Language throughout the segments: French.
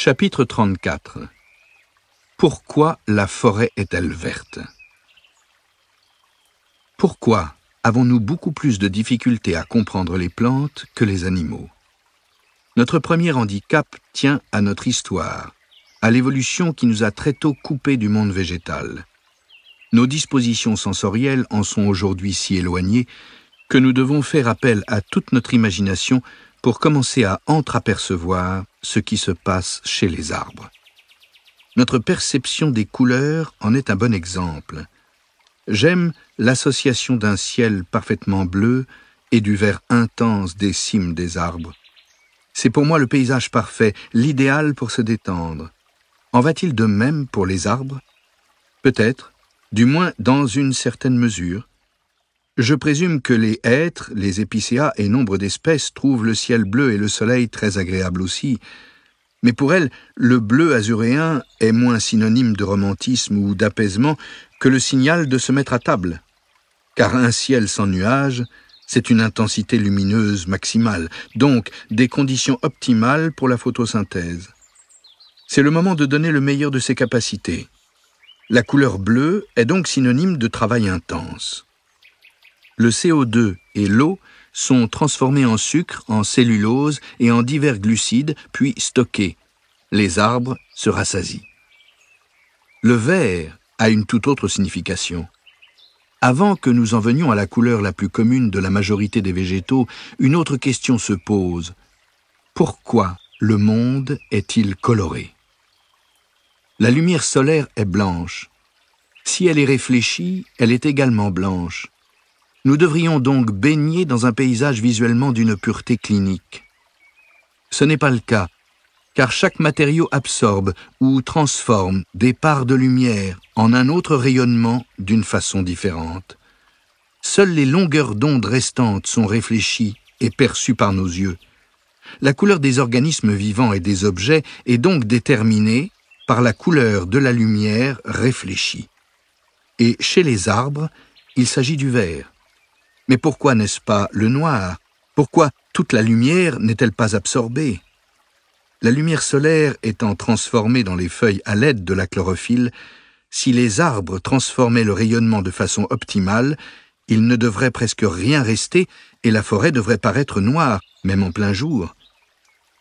Chapitre 34. Pourquoi la forêt est-elle verte? Pourquoi avons-nous beaucoup plus de difficultés à comprendre les plantes que les animaux? Notre premier handicap tient à notre histoire, à l'évolution qui nous a très tôt coupés du monde végétal. Nos dispositions sensorielles en sont aujourd'hui si éloignées que nous devons faire appel à toute notre imagination pour commencer à entreapercevoir ce qui se passe chez les arbres. Notre perception des couleurs en est un bon exemple. J'aime l'association d'un ciel parfaitement bleu et du vert intense des cimes des arbres. C'est pour moi le paysage parfait, l'idéal pour se détendre. En va-t-il de même pour les arbres? Peut-être, du moins dans une certaine mesure. Je présume que les hêtres, les épicéas et nombre d'espèces trouvent le ciel bleu et le soleil très agréables aussi. Mais pour elles, le bleu azuréen est moins synonyme de romantisme ou d'apaisement que le signal de se mettre à table. Car un ciel sans nuages, c'est une intensité lumineuse maximale, donc des conditions optimales pour la photosynthèse. C'est le moment de donner le meilleur de ses capacités. La couleur bleue est donc synonyme de travail intense. Le CO2 et l'eau sont transformés en sucre, en cellulose et en divers glucides, puis stockés. Les arbres se rassasient. Le vert a une toute autre signification. Avant que nous en venions à la couleur la plus commune de la majorité des végétaux, une autre question se pose. Pourquoi le monde est-il coloré? La lumière solaire est blanche. Si elle est réfléchie, elle est également blanche. Nous devrions donc baigner dans un paysage visuellement d'une pureté clinique. Ce n'est pas le cas, car chaque matériau absorbe ou transforme des parts de lumière en un autre rayonnement d'une façon différente. Seules les longueurs d'onde restantes sont réfléchies et perçues par nos yeux. La couleur des organismes vivants et des objets est donc déterminée par la couleur de la lumière réfléchie. Et chez les arbres, il s'agit du vert. Mais pourquoi n'est-ce pas le noir? Pourquoi toute la lumière n'est-elle pas absorbée? La lumière solaire étant transformée dans les feuilles à l'aide de la chlorophylle, si les arbres transformaient le rayonnement de façon optimale, il ne devrait presque rien rester et la forêt devrait paraître noire, même en plein jour.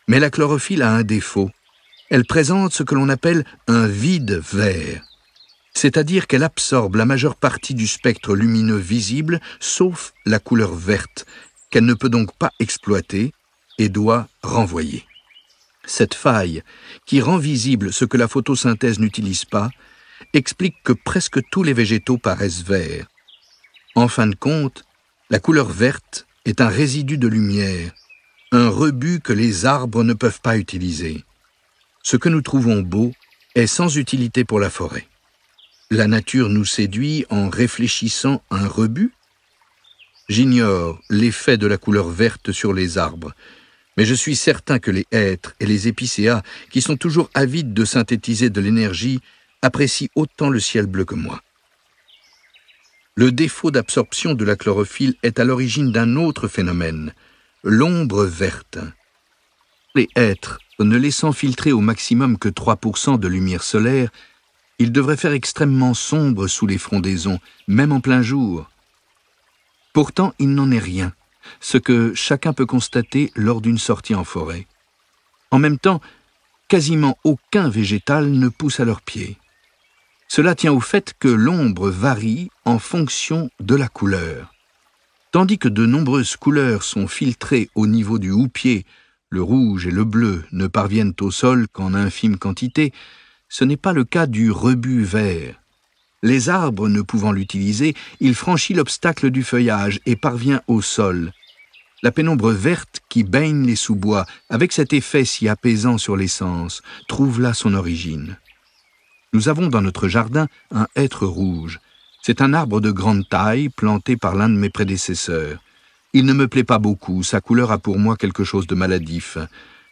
Mais la chlorophylle a un défaut. Elle présente ce que l'on appelle un vide vert. C'est-à-dire qu'elle absorbe la majeure partie du spectre lumineux visible, sauf la couleur verte, qu'elle ne peut donc pas exploiter et doit renvoyer. Cette faille, qui rend visible ce que la photosynthèse n'utilise pas, explique que presque tous les végétaux paraissent verts. En fin de compte, la couleur verte est un résidu de lumière, un rebut que les arbres ne peuvent pas utiliser. Ce que nous trouvons beau est sans utilité pour la forêt. La nature nous séduit en réfléchissant un rebut? J'ignore l'effet de la couleur verte sur les arbres, mais je suis certain que les hêtres et les épicéas, qui sont toujours avides de synthétiser de l'énergie, apprécient autant le ciel bleu que moi. Le défaut d'absorption de la chlorophylle est à l'origine d'un autre phénomène, l'ombre verte. Les hêtres, ne laissant filtrer au maximum que 3% de lumière solaire, il devrait faire extrêmement sombre sous les frondaisons, même en plein jour. Pourtant, il n'en est rien, ce que chacun peut constater lors d'une sortie en forêt. En même temps, quasiment aucun végétal ne pousse à leurs pieds. Cela tient au fait que l'ombre varie en fonction de la couleur. Tandis que de nombreuses couleurs sont filtrées au niveau du houppier, le rouge et le bleu ne parviennent au sol qu'en infime quantité, ce n'est pas le cas du rebut vert. Les arbres ne pouvant l'utiliser, il franchit l'obstacle du feuillage et parvient au sol. La pénombre verte qui baigne les sous-bois, avec cet effet si apaisant sur les sens, trouve là son origine. Nous avons dans notre jardin un hêtre rouge. C'est un arbre de grande taille, planté par l'un de mes prédécesseurs. Il ne me plaît pas beaucoup, sa couleur a pour moi quelque chose de maladif.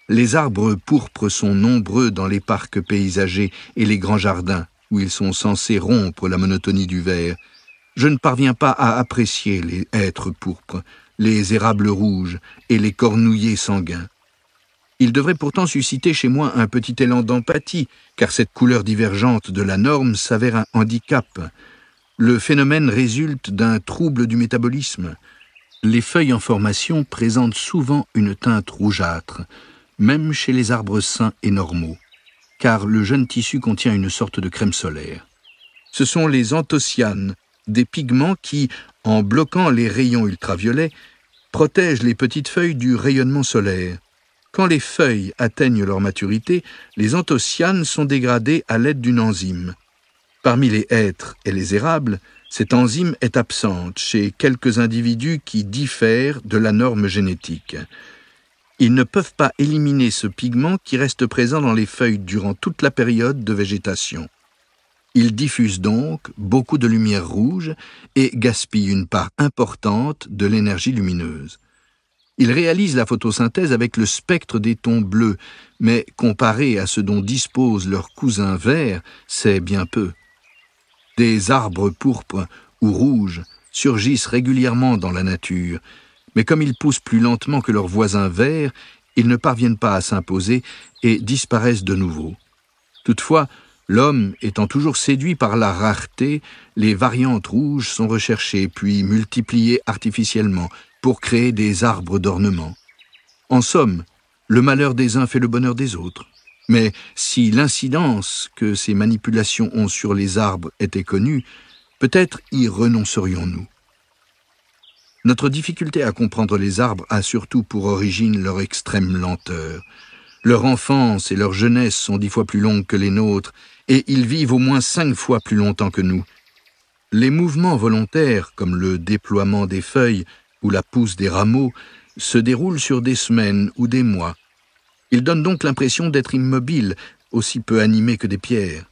Les arbres pourpres sont nombreux dans les parcs paysagers et les grands jardins, où ils sont censés rompre la monotonie du vert. Je ne parviens pas à apprécier les hêtres pourpres, les érables rouges et les cornouillers sanguins. Il devrait pourtant susciter chez moi un petit élan d'empathie, car cette couleur divergente de la norme s'avère un handicap. Le phénomène résulte d'un trouble du métabolisme. Les feuilles en formation présentent souvent une teinte rougeâtre, même chez les arbres sains et normaux, car le jeune tissu contient une sorte de crème solaire. Ce sont les anthocyanes, des pigments qui, en bloquant les rayons ultraviolets, protègent les petites feuilles du rayonnement solaire. Quand les feuilles atteignent leur maturité, les anthocyanes sont dégradés à l'aide d'une enzyme. Parmi les hêtres et les érables, cette enzyme est absente chez quelques individus qui diffèrent de la norme génétique. Ils ne peuvent pas éliminer ce pigment qui reste présent dans les feuilles durant toute la période de végétation. Il diffuse donc beaucoup de lumière rouge et gaspille une part importante de l'énergie lumineuse. Il réalise la photosynthèse avec le spectre des tons bleus, mais comparé à ce dont disposent leurs cousins verts, c'est bien peu. Des arbres pourpres ou rouges surgissent régulièrement dans la nature, mais comme ils poussent plus lentement que leurs voisins verts, ils ne parviennent pas à s'imposer et disparaissent de nouveau. Toutefois, l'homme étant toujours séduit par la rareté, les variantes rouges sont recherchées puis multipliées artificiellement pour créer des arbres d'ornement. En somme, le malheur des uns fait le bonheur des autres. Mais si l'incidence que ces manipulations ont sur les arbres était connue, peut-être y renoncerions-nous. Notre difficulté à comprendre les arbres a surtout pour origine leur extrême lenteur. Leur enfance et leur jeunesse sont 10 fois plus longues que les nôtres, et ils vivent au moins 5 fois plus longtemps que nous. Les mouvements volontaires, comme le déploiement des feuilles ou la pousse des rameaux, se déroulent sur des semaines ou des mois. Ils donnent donc l'impression d'être immobiles, aussi peu animés que des pierres.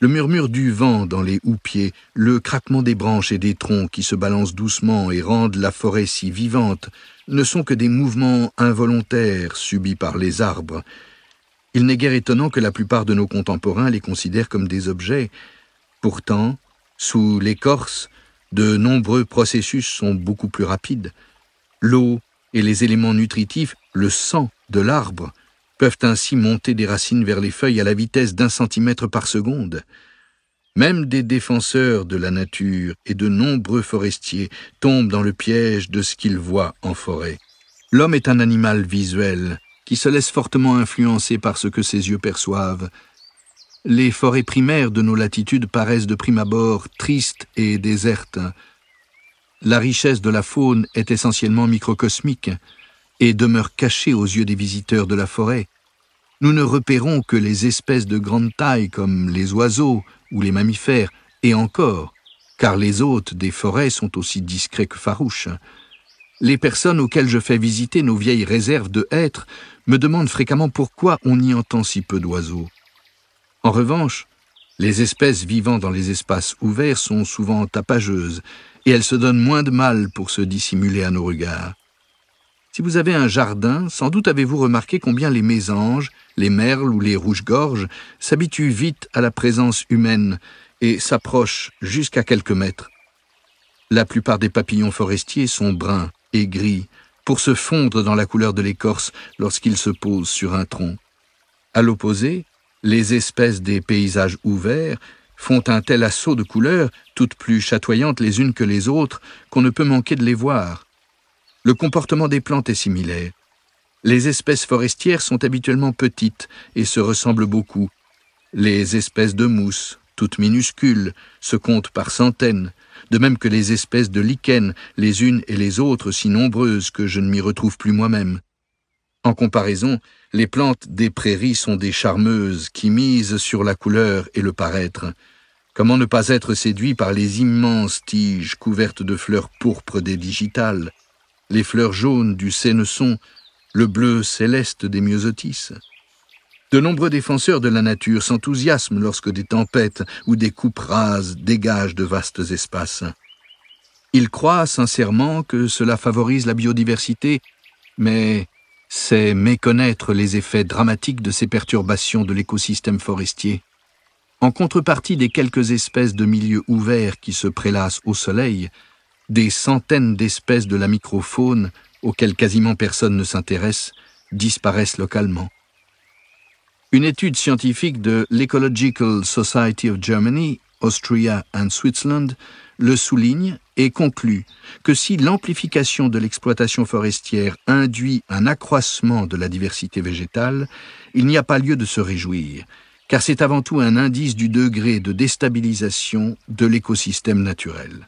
Le murmure du vent dans les houppiers, le craquement des branches et des troncs qui se balancent doucement et rendent la forêt si vivante, ne sont que des mouvements involontaires subis par les arbres. Il n'est guère étonnant que la plupart de nos contemporains les considèrent comme des objets. Pourtant, sous l'écorce, de nombreux processus sont beaucoup plus rapides. L'eau et les éléments nutritifs, le sang de l'arbre, peuvent ainsi monter des racines vers les feuilles à la vitesse d'1 centimètre par seconde. Même des défenseurs de la nature et de nombreux forestiers tombent dans le piège de ce qu'ils voient en forêt. L'homme est un animal visuel qui se laisse fortement influencer par ce que ses yeux perçoivent. Les forêts primaires de nos latitudes paraissent de prime abord tristes et désertes. La richesse de la faune est essentiellement microcosmique et demeure cachée aux yeux des visiteurs de la forêt. Nous ne repérons que les espèces de grande taille comme les oiseaux ou les mammifères, et encore, car les hôtes des forêts sont aussi discrets que farouches. Les personnes auxquelles je fais visiter nos vieilles réserves de hêtres me demandent fréquemment pourquoi on y entend si peu d'oiseaux. En revanche, les espèces vivant dans les espaces ouverts sont souvent tapageuses, et elles se donnent moins de mal pour se dissimuler à nos regards. Si vous avez un jardin, sans doute avez-vous remarqué combien les mésanges, les merles ou les rouges-gorges s'habituent vite à la présence humaine et s'approchent jusqu'à quelques mètres. La plupart des papillons forestiers sont bruns et gris pour se fondre dans la couleur de l'écorce lorsqu'ils se posent sur un tronc. À l'opposé, les espèces des paysages ouverts font un tel assaut de couleurs, toutes plus chatoyantes les unes que les autres, qu'on ne peut manquer de les voir. Le comportement des plantes est similaire. Les espèces forestières sont habituellement petites et se ressemblent beaucoup. Les espèces de mousses, toutes minuscules, se comptent par centaines, de même que les espèces de lichens, les unes et les autres si nombreuses que je ne m'y retrouve plus moi-même. En comparaison, les plantes des prairies sont des charmeuses qui misent sur la couleur et le paraître. Comment ne pas être séduit par les immenses tiges couvertes de fleurs pourpres des digitales, les fleurs jaunes du sénesson, le bleu céleste des myosotis. De nombreux défenseurs de la nature s'enthousiasment lorsque des tempêtes ou des coupes rases dégagent de vastes espaces. Ils croient sincèrement que cela favorise la biodiversité, mais c'est méconnaître les effets dramatiques de ces perturbations de l'écosystème forestier. En contrepartie des quelques espèces de milieux ouverts qui se prélassent au soleil, des centaines d'espèces de la microfaune, auxquelles quasiment personne ne s'intéresse, disparaissent localement. Une étude scientifique de l'Ecological Society of Germany, Austria and Switzerland le souligne et conclut que si l'amplification de l'exploitation forestière induit un accroissement de la diversité végétale, il n'y a pas lieu de se réjouir, car c'est avant tout un indice du degré de déstabilisation de l'écosystème naturel.